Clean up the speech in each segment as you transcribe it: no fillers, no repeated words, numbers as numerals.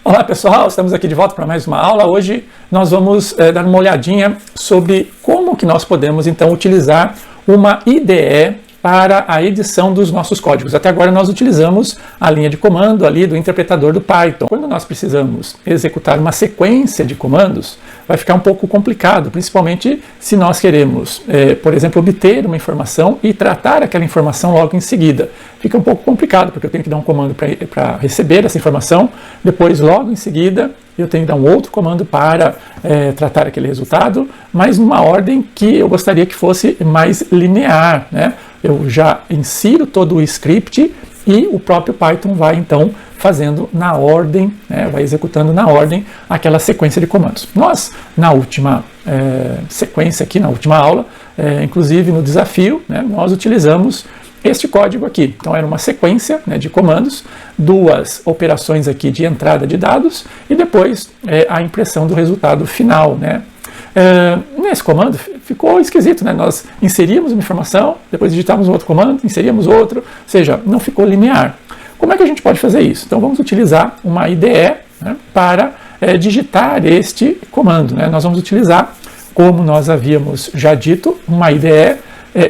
Olá pessoal, estamos aqui de volta para mais uma aula. Hoje nós vamos dar uma olhadinha sobre como que nós podemos então utilizar uma IDE para a edição dos nossos códigos. Até agora nós utilizamos a linha de comando ali do interpretador do Python. Quando nós precisamos executar uma sequência de comandos, vai ficar um pouco complicado, principalmente se nós queremos, por exemplo, obter uma informação e tratar aquela informação logo em seguida. Fica um pouco complicado, porque eu tenho que dar um comando para receber essa informação, depois logo em seguida eu tenho que dar um outro comando para tratar aquele resultado, mas numa ordem que eu gostaria que fosse mais linear, né? Eu já insiro todo o script e o próprio Python vai então fazendo na ordem, né, vai executando na ordem aquela sequência de comandos. Nós, na última sequência aqui, na última aula, inclusive no desafio, né, nós utilizamos este código aqui. Então era uma sequência, né, de comandos, duas operações aqui de entrada de dados e depois a impressão do resultado final, né? Nesse comando ficou esquisito, né? Nós inserimos uma informação, depois digitamos um outro comando, inserimos outro, ou seja, não ficou linear. Como é que a gente pode fazer isso? Então vamos utilizar uma IDE, né, para digitar este comando, né? Nós vamos utilizar, como nós havíamos já dito, uma IDE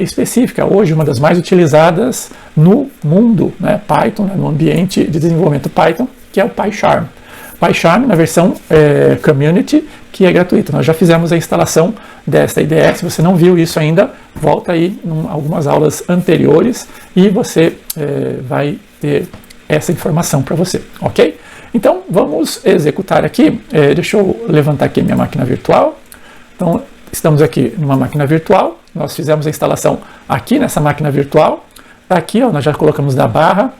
específica, hoje uma das mais utilizadas no mundo, né, Python, né, no ambiente de desenvolvimento Python, que é o PyCharm. PyCharm na versão Community, que é gratuita. Nós já fizemos a instalação desta IDE. Se você não viu isso ainda, volta aí em algumas aulas anteriores e você vai ter essa informação para você, ok? Então vamos executar aqui. Deixa eu levantar aqui minha máquina virtual. Então estamos aqui numa máquina virtual. Nós fizemos a instalação aqui nessa máquina virtual. Aqui ó, nós já colocamos na barra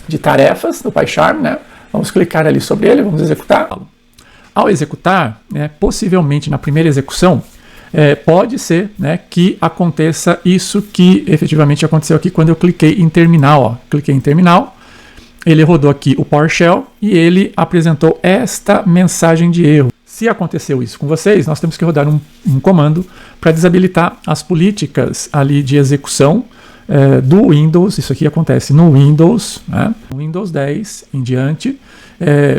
de tarefas do PyCharm, né? Vamos clicar ali sobre ele, vamos executar. Ao executar, né, possivelmente na primeira execução, pode ser, né, que aconteça isso que efetivamente aconteceu aqui quando eu cliquei em terminal. Ó. Cliquei em terminal, ele rodou aqui o PowerShell e ele apresentou esta mensagem de erro. Se aconteceu isso com vocês, nós temos que rodar um comando para desabilitar as políticas ali de execução do Windows. Isso aqui acontece no Windows, né? Windows 10 em diante,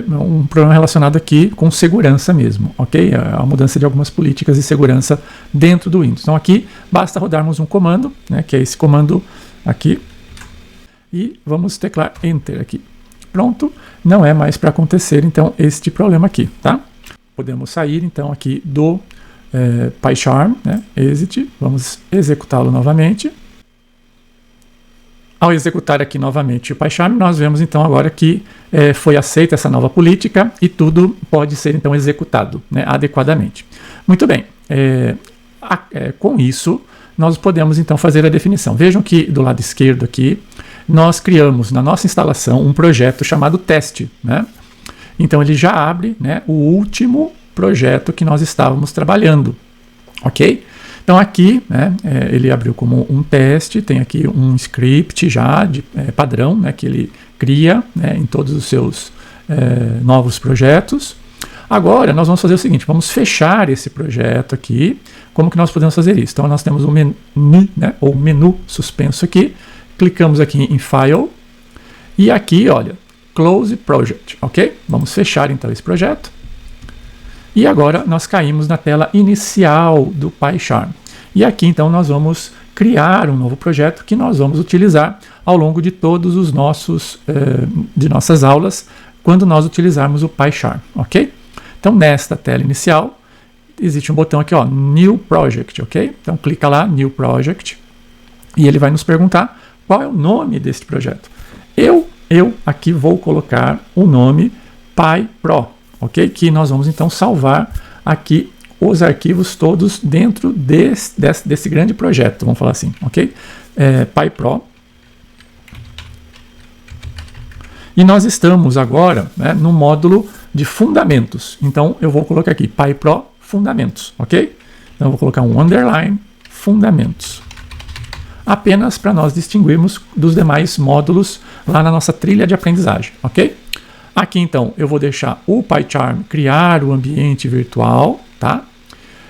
um problema relacionado aqui com segurança mesmo, ok? A mudança de algumas políticas de segurança dentro do Windows. Então aqui basta rodarmos um comando, né, que é esse comando aqui, e vamos teclar Enter aqui. Pronto, não é mais para acontecer então este problema aqui, tá? Podemos sair então aqui do PyCharm, né, Exit, vamos executá-lo novamente. Ao executar aqui novamente o PyCharm, nós vemos então agora que foi aceita essa nova política e tudo pode ser então executado, né, adequadamente. Muito bem, com isso nós podemos então fazer a definição. Vejam que do lado esquerdo aqui nós criamos na nossa instalação um projeto chamado teste, né? Então ele já abre, né, o último projeto que nós estávamos trabalhando, ok? Então aqui, né, ele abriu como um teste, tem aqui um script já de padrão, né, que ele cria, né, em todos os seus novos projetos. Agora nós vamos fazer o seguinte, vamos fechar esse projeto aqui. Como que nós podemos fazer isso? Então nós temos o menu, né, ou menu suspenso aqui, clicamos aqui em File e aqui, olha, Close Project, ok? Vamos fechar então esse projeto. E agora nós caímos na tela inicial do PyCharm. E aqui então nós vamos criar um novo projeto que nós vamos utilizar ao longo de todos os de nossas aulas, quando nós utilizarmos o PyCharm, ok? Então nesta tela inicial existe um botão aqui, ó, New Project, ok? Então clica lá, New Project, e ele vai nos perguntar qual é o nome deste projeto. Eu aqui vou colocar o nome PyPro, ok? Que nós vamos então salvar aqui os arquivos todos dentro desse grande projeto, vamos falar assim, ok? PyPro. E nós estamos agora, né, no módulo de fundamentos. Então eu vou colocar aqui PyPro fundamentos, ok? Então eu vou colocar um underline fundamentos. Apenas para nós distinguirmos dos demais módulos lá na nossa trilha de aprendizagem, ok? Aqui então eu vou deixar o PyCharm criar o ambiente virtual, tá?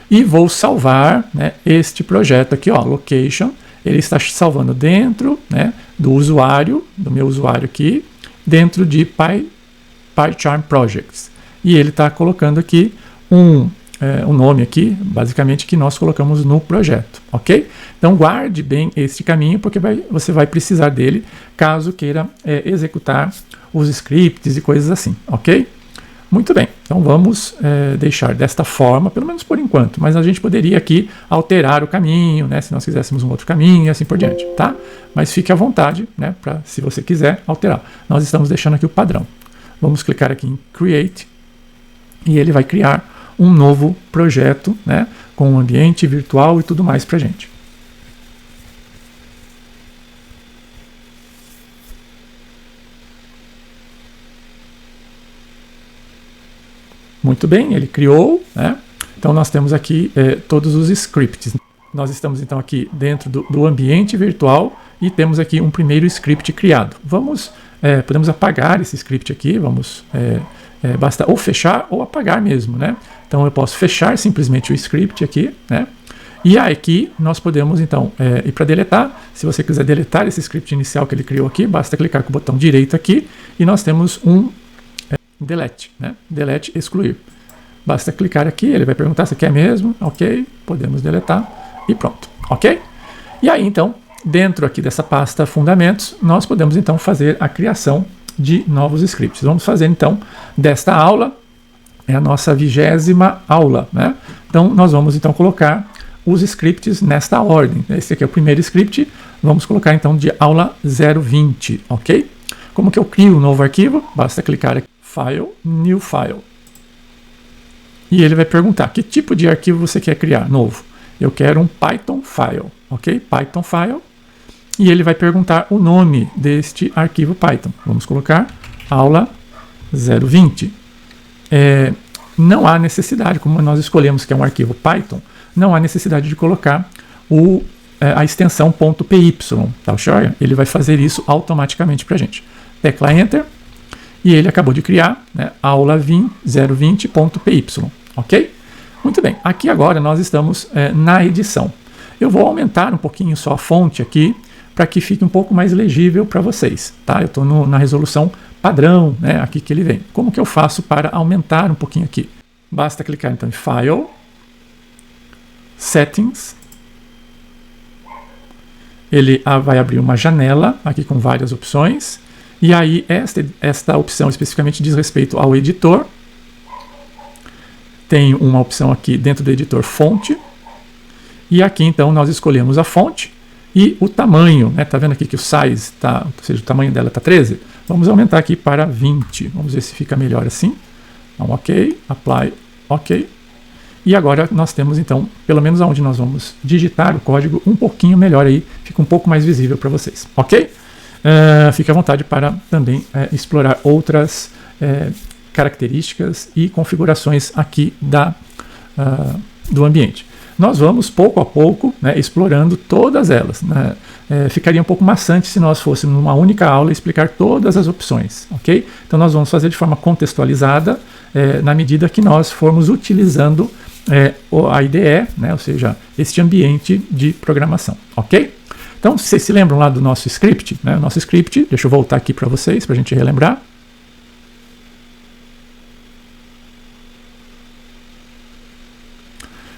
E vou salvar, né, este projeto aqui, ó, location. Ele está salvando dentro, né, do usuário, do meu usuário aqui, dentro de PyCharm Projects. E ele está colocando aqui um nome aqui, basicamente, que nós colocamos no projeto, ok? Então guarde bem este caminho, porque você vai precisar dele caso queira executar os scripts e coisas assim, ok? Muito bem, então vamos deixar desta forma, pelo menos por enquanto, mas a gente poderia aqui alterar o caminho, né, se nós quiséssemos um outro caminho e assim por diante, tá? Mas fique à vontade, né, se você quiser alterar. Nós estamos deixando aqui o padrão. Vamos clicar aqui em Create e ele vai criar um novo projeto, né, com um ambiente virtual e tudo mais para a gente. Muito bem, ele criou, né? Então nós temos aqui todos os scripts. Nós estamos então aqui dentro do ambiente virtual e temos aqui um primeiro script criado. Podemos apagar esse script aqui, basta ou fechar ou apagar mesmo, né? Então eu posso fechar simplesmente o script aqui, né? E aqui nós podemos então ir para deletar. Se você quiser deletar esse script inicial que ele criou aqui, basta clicar com o botão direito aqui e nós temos um delete, né? Delete, excluir. Basta clicar aqui, ele vai perguntar se quer mesmo, ok? Podemos deletar e pronto, ok? E aí então, dentro aqui dessa pasta fundamentos, nós podemos então fazer a criação de novos scripts. Vamos fazer então desta aula, é a nossa 20ª aula, né? Então nós vamos então colocar os scripts nesta ordem. Esse aqui é o primeiro script, vamos colocar então de aula 020, ok? Como que eu crio um novo arquivo? Basta clicar aqui, File, New File. E ele vai perguntar, que tipo de arquivo você quer criar novo? Eu quero um Python File, ok? Python File. E ele vai perguntar o nome deste arquivo Python. Vamos colocar aula 020. Não há necessidade, como nós escolhemos que é um arquivo Python, não há necessidade de colocar a extensão .py, tá joia? Ele vai fazer isso automaticamente para a gente. Tecla Enter e ele acabou de criar, né, aula 020.py, ok? Muito bem, aqui agora nós estamos na edição. Eu vou aumentar um pouquinho só a fonte aqui, para que fique um pouco mais legível para vocês, tá? Eu estou na resolução padrão, né, aqui que ele vem. Como que eu faço para aumentar um pouquinho aqui? Basta clicar então em File, Settings. Ele vai abrir uma janela aqui com várias opções. E aí esta opção especificamente diz respeito ao editor. Tem uma opção aqui dentro do editor fonte. E aqui então nós escolhemos a fonte. E o tamanho, né? Tá vendo aqui que o size, ou seja, o tamanho dela está 13? Vamos aumentar aqui para 20. Vamos ver se fica melhor assim. Então, ok, apply, ok. E agora nós temos então, pelo menos onde nós vamos digitar o código, um pouquinho melhor aí, fica um pouco mais visível para vocês, ok? Fique à vontade para também explorar outras características e configurações aqui do ambiente. Nós vamos, pouco a pouco, né, explorando todas elas. Né? Ficaria um pouco maçante se nós fôssemos numa única aula explicar todas as opções, ok? Então nós vamos fazer de forma contextualizada na medida que nós formos utilizando a IDE, né, ou seja, este ambiente de programação, ok? Então, vocês se lembram lá do nosso script? Né? O nosso script, deixa eu voltar aqui para vocês, para a gente relembrar.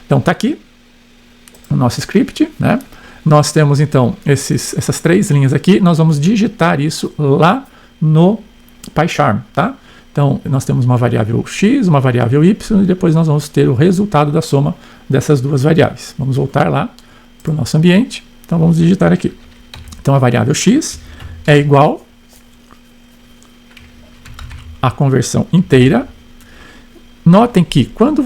Então, está aqui o nosso script, né? Nós temos então essas 3 linhas aqui, nós vamos digitar isso lá no PyCharm, tá? Então, nós temos uma variável x, uma variável y, e depois nós vamos ter o resultado da soma dessas 2 variáveis. Vamos voltar lá para o nosso ambiente. Então, vamos digitar aqui. Então, a variável x é igual à conversão inteira. Notem que quando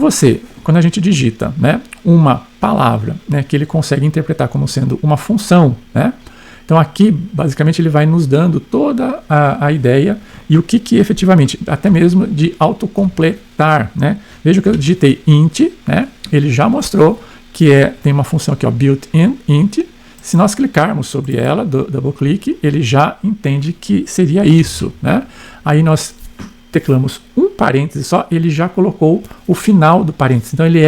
a gente digita, né, uma palavra, né, que ele consegue interpretar como sendo uma função, né? Então aqui, basicamente, ele vai nos dando toda a ideia e o que efetivamente, até mesmo de autocompletar, né? Veja que eu digitei int, né? Ele já mostrou que tem uma função aqui, ó, built-in int. Se nós clicarmos sobre ela, double clique, ele já entende que seria isso, né? Aí nós teclamos um parêntese só, ele já colocou o final do parêntese. Então ele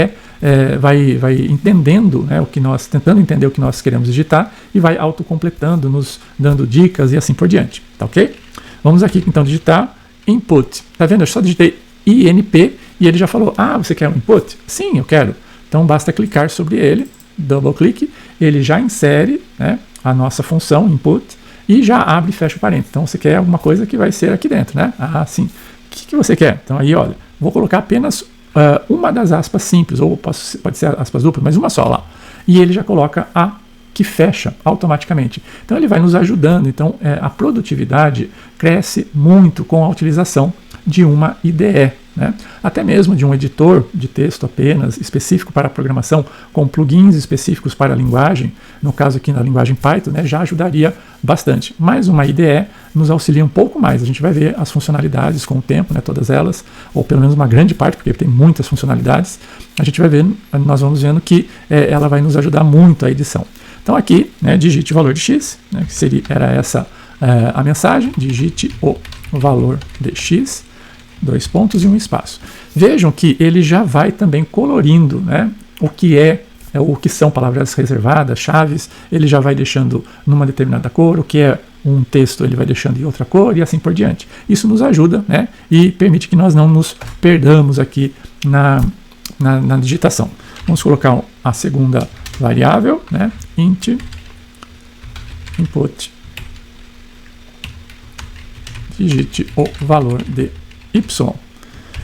vai entendendo, né, tentando entender o que nós queremos digitar e vai autocompletando, nos dando dicas e assim por diante, tá ok? Vamos aqui então digitar input. Tá vendo? Eu só digitei INP e ele já falou, ah, você quer um input? Sim, eu quero. Então basta clicar sobre ele, double clique, ele já insere, né, a nossa função input e já abre e fecha o parênteses. Então você quer alguma coisa que vai ser aqui dentro, né? Ah, sim. O que você quer? Então aí, olha, vou colocar apenas uma das aspas simples, ou pode ser aspas duplas, mas uma só lá. E ele já coloca a que fecha automaticamente. Então ele vai nos ajudando. Então a produtividade cresce muito com a utilização de uma IDE, né? Até mesmo de um editor de texto apenas específico para a programação, com plugins específicos para a linguagem, no caso aqui na linguagem Python, né, já ajudaria bastante. Mas uma IDE nos auxilia um pouco mais. A gente vai ver as funcionalidades com o tempo, né, todas elas, ou pelo menos uma grande parte, porque tem muitas funcionalidades. A gente vai ver, nós vamos vendo que ela vai nos ajudar muito a edição. Então aqui, né, digite o valor de x, né, que era essa a mensagem, digite o valor de x, 2 pontos e um espaço. Vejam que ele já vai também colorindo, né, o que são palavras reservadas, chaves, ele já vai deixando numa determinada cor, o que é um texto ele vai deixando em outra cor e assim por diante. Isso nos ajuda, né, e permite que nós não nos perdamos aqui na digitação. Vamos colocar a segunda variável, né, int input, digite o valor de y.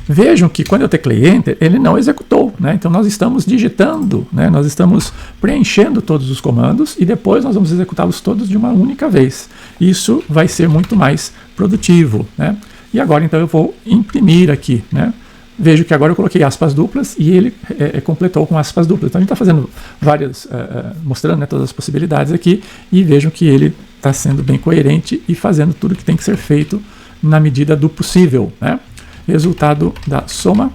Vejam que quando eu teclei Enter, ele não executou, né? Então nós estamos digitando, né? Nós estamos preenchendo todos os comandos e depois nós vamos executá-los todos de uma única vez. Isso vai ser muito mais produtivo, né? E agora então eu vou imprimir aqui, né? Vejo que agora eu coloquei aspas duplas e ele completou com aspas duplas. Então a gente está fazendo várias, mostrando, né, todas as possibilidades aqui, e vejam que ele está sendo bem coerente e fazendo tudo que tem que ser feito na medida do possível, né? Resultado da soma,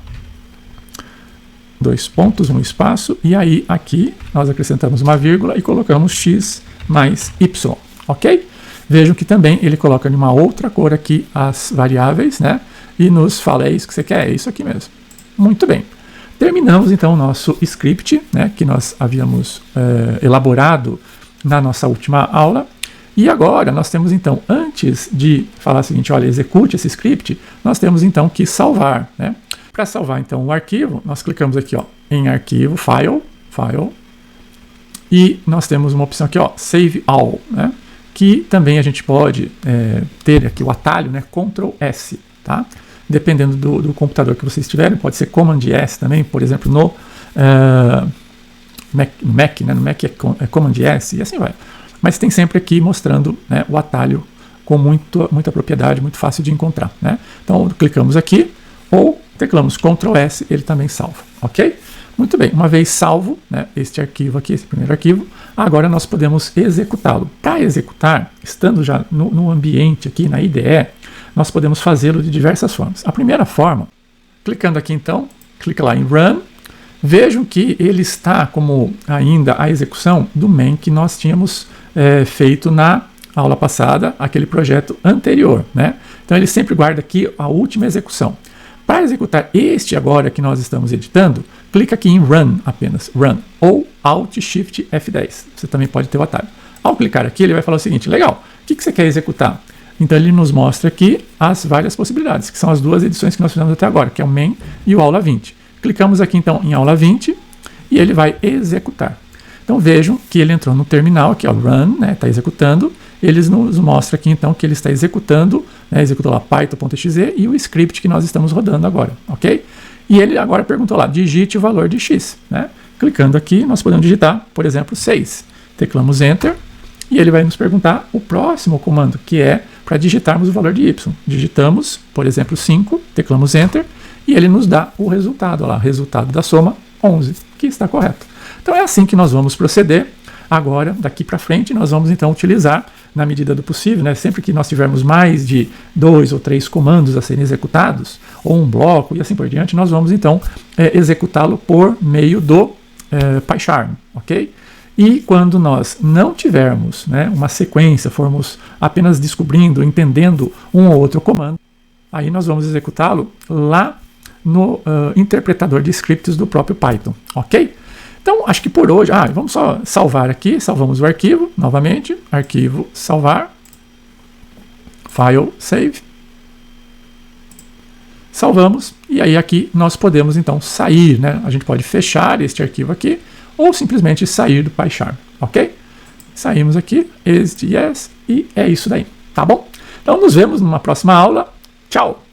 2 pontos, um espaço, e aí aqui nós acrescentamos uma vírgula e colocamos x mais y, ok? Vejam que também ele coloca em uma outra cor aqui as variáveis, né? E nos fala, é isso que você quer, é isso aqui mesmo. Muito bem. Terminamos então o nosso script, né, que nós havíamos elaborado na nossa última aula. E agora nós temos então, antes de falar o seguinte, olha, execute esse script, nós temos então que salvar, né? Para salvar então o arquivo, nós clicamos aqui, ó, em arquivo, file, e nós temos uma opção aqui, ó, Save All, né? Que também a gente pode ter aqui o atalho, né, Ctrl S, tá? Dependendo do computador que vocês tiverem, pode ser Command S também, por exemplo, no Mac, né? No Mac é Command S e assim vai. Mas tem sempre aqui mostrando, né, o atalho com muita propriedade, muito fácil de encontrar, né? Então clicamos aqui ou teclamos Ctrl S, ele também salva, ok? Muito bem, uma vez salvo, né, este arquivo aqui, esse primeiro arquivo, agora nós podemos executá-lo. Para executar, estando já no ambiente aqui, na IDE, nós podemos fazê-lo de diversas formas. A primeira forma, clicando aqui então, clica lá em Run, vejam que ele está como ainda a execução do main que nós tínhamos feito na aula passada, aquele projeto anterior, né? Então ele sempre guarda aqui a última execução. Para executar este agora que nós estamos editando, clica aqui em Run apenas, Run, ou Alt Shift F10. Você também pode ter o atalho. Ao clicar aqui, ele vai falar o seguinte, legal, o que você quer executar? Então ele nos mostra aqui as várias possibilidades, que são as duas edições que nós fizemos até agora, que é o main e o aula 20. Clicamos aqui então em aula 20 e ele vai executar. Então vejam que ele entrou no terminal aqui, ó, Run, né, está executando. Ele nos mostra aqui então que ele está executando, né, executou lá python.exe e o script que nós estamos rodando agora, ok? E ele agora perguntou lá, digite o valor de x, né? Clicando aqui, nós podemos digitar, por exemplo, 6. Teclamos Enter e ele vai nos perguntar o próximo comando, que é para digitarmos o valor de y. Digitamos, por exemplo, 5, teclamos Enter e ele nos dá o resultado lá, resultado da soma 11, que está correto. Então é assim que nós vamos proceder. Agora, daqui para frente, nós vamos então utilizar, na medida do possível, né, sempre que nós tivermos mais de 2 ou 3 comandos a serem executados, ou um bloco e assim por diante, nós vamos então executá-lo por meio do PyCharm, ok? E quando nós não tivermos, né, uma sequência, formos apenas descobrindo, entendendo um ou outro comando, aí nós vamos executá-lo lá no interpretador de scripts do próprio Python, ok? Então, acho que por hoje, vamos só salvar aqui, salvamos o arquivo, novamente, arquivo, salvar, file, save. salvamos, e aí aqui nós podemos então sair, né? A gente pode fechar este arquivo aqui, ou simplesmente sair do PyCharm, ok? Saímos aqui, exit yes, e é isso daí, tá bom? Então nos vemos numa próxima aula, tchau!